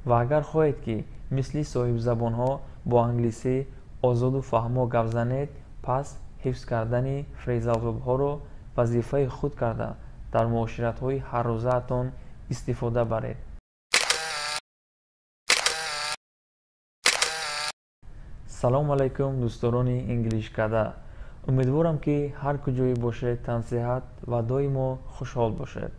ва агар хоҳед ки мисли соҳибзабонҳо бо англисӣ озоду фаҳмо гап занед, пас ҳифз кардани фрезалвербҳоро вазифаи худ карда дар муоширатҳои ҳаррӯзаатон истифода баред. салом алайкум дӯстдорони Englishkada. Умедворем ки ҳар куҷое бошед тансиҳат ва доимо хушҳол бошед.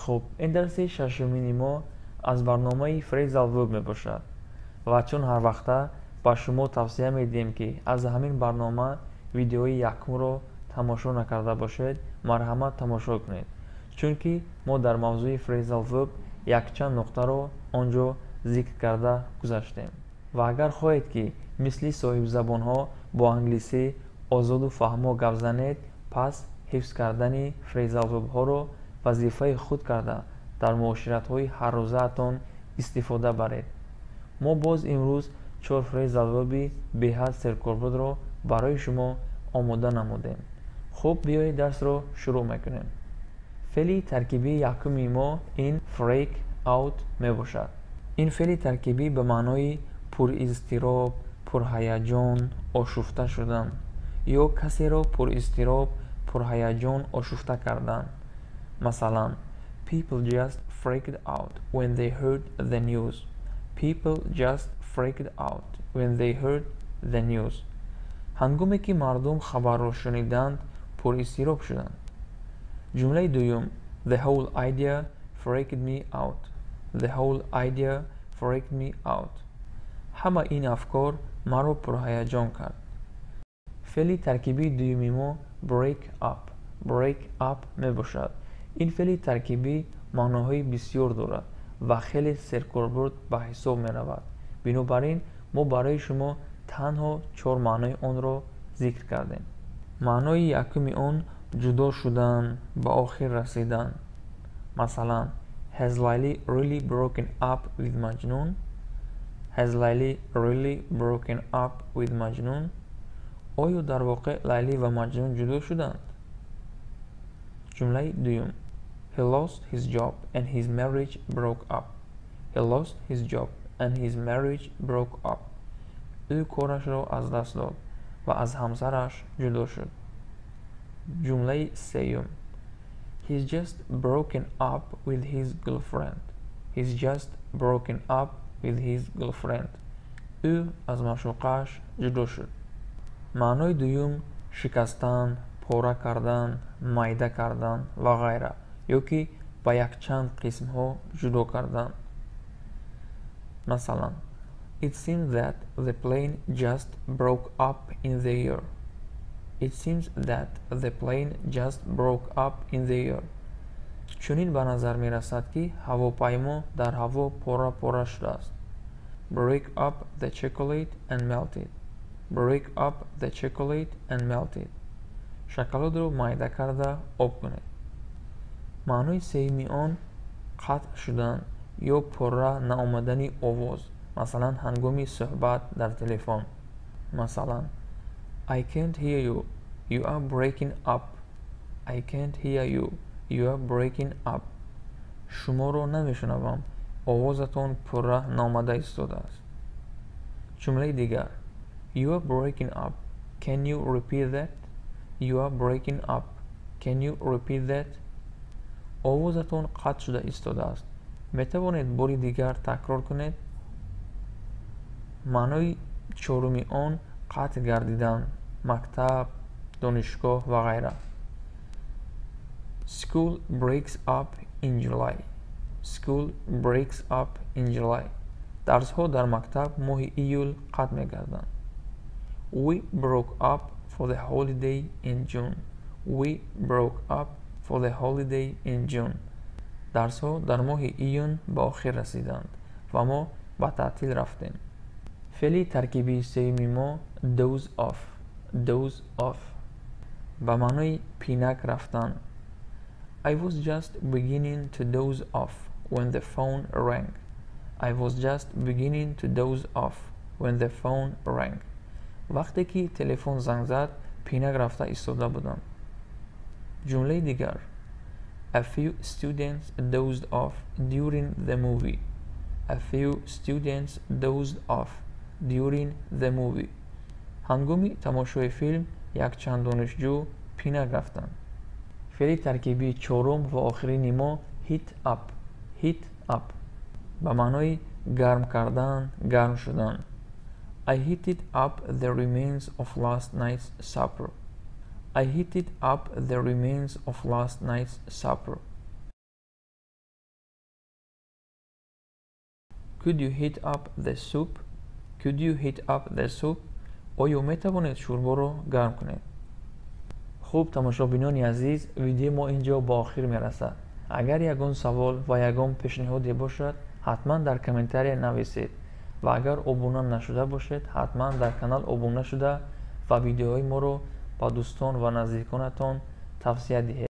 хуб, ин дарси шашумини мо аз барномаи PHRASAL VERB мебошад ва чун ҳар вақта ба шумо тавсия медиҳем ки аз ҳамин барнома видеои якумро тамошо накарда бошед, марҳамат тамошо кунед, чунки мо дар мавзӯи PHRASAL VERB якчанд нуқтаро он ҷо зикр карда гузаштем. ва агар хоҳед ки мисли соҳибзабонҳо бо англисӣ озоду фаҳмо гап занед, пас ҳифз кардани фрезалвербҳоро вазифаи худ карда дар муоширатҳои ҳаррӯзаатон истифода баред. мо боз имрӯз 4 фрезалверби беҳад серкорбудро барои шумо омода намудем. хуб, биёед дарсро шурӯъ мекунем. феъли таркибии якуми мо ин freak out мебошад. ин феъли таркибӣ ба маънои пуризтироб, пурҳаяҷон, ошуфта шудан ё касеро пуристироб, пурҳаяҷон ошуфта кардан. Масалан, people just freaked out when they heard the news. People just freaked out when they heard the news. ҳангоме ки мардум хабарро шуниданд, пуристироб шуданд. ҷумлаи дуюм, the whole idea freaked me out. The whole idea freaked me out. ҳама ин афкор маро пурҳаяҷон кард. феъли таркибии дуюми мо break up. Break up мебошад. ин феъли таркибӣ маъноҳои бисёр дорад ва хеле серкорбурд ба ҳисоб меравад. бинобар ин мо барои шумо танҳо 4 маънои онро зикр кардем. маънои якуми он ҷудо шудан, ба охир расидан. Масалан, has Layli really broken up with Majnun? Has Layli really broken up with Majnun? оё дар воқеъ Лайли ва Маҷнун ҷудо шуданд? ҷумлаи дуюм, he lost his job and his marriage broke up. He lost his job and his marriage broke up. ӯ корашро аз даст дод ва аз ҳамсараш ҷудо шуд. ҷумлаи сеюм, he's just broken up with his girlfriend. He's just broken up with his girlfriend. ӯ аз маъшуқааш ҷудо шуд. маънои дуюм шикастан, пора кардан, майда кардан ва ғайра, ё ки ба якчанд қисмҳо ҷудо кардан. Масалан, it seems that the plane just broke up in the air. It seems that the plane just broke up in the air. чунин ба назар мерасад ки ҳавопаймо дар ҳаво пора пора шудааст. Break up the chocolate and melt it. Break up the chocolate and melt it. шоколадро майда карда об кунед. маънои сеюми он қатъ шудан ё пурра наомадани овоз, масалан ҳангоми сӯҳбат дар телефон. Масалан, I can't hear you. You are breaking up. I can't hear you. You are breaking up. шуморо намешунавам. овозатон пурра наомада истодааст. ҷумлаи дигар, you are breaking up. Can you repeat that? You are breaking up. Can you repeat that? овозатон қатъ шуда истодааст. метавонед бори дигар такрор кунед? маънои чоруми он қатъ гардидан, мактаб, донишгоҳ ва ғайра. School breaks up in July. School breaks up in July. дарсҳо дар мактаб моҳи июл қатъ мегарданд. We broke up for the holiday in June. We broke up for the holiday in June. дарсҳо дар моҳи июн ба охир расиданд ва мо ба таътил рафтем. феъли таркибии сеюми мо doze off. Doze off ба маънои пинак рафтан. I was just beginning to doze off when the phone rang. I was just beginning to doze off when the phone rang. вақте ки телефон занг зад, пинак рафта истода будам. ҷумлаи дигар, a few students dozed off during the movie. A few students dozed off during the movie. ҳангоми тамошои филм якчанд донишҷӯ пинак рафтанд. феъли таркибии чорум ва охирини мо heat up. Heat up ба маънои гарм кардан, гарм шудан. I heated up the remains of last night's supper. I heated up the remains of last night's supper. Could you heat up the soup? Could you heat up the soup? оё метавонед шӯрборо гарм кунед? хуб, тамошобинони азиз, видеои мо инҷо ба охир мерасад. агар ягон савол ва ягон пешниҳоде бошад, ҳатман дар комментария нависед ва агар обуна нашуда бошед, ҳатман дар канал обуна шуда ва видеоҳои моро ба дӯстон ва наздиконатон тавсия диҳед.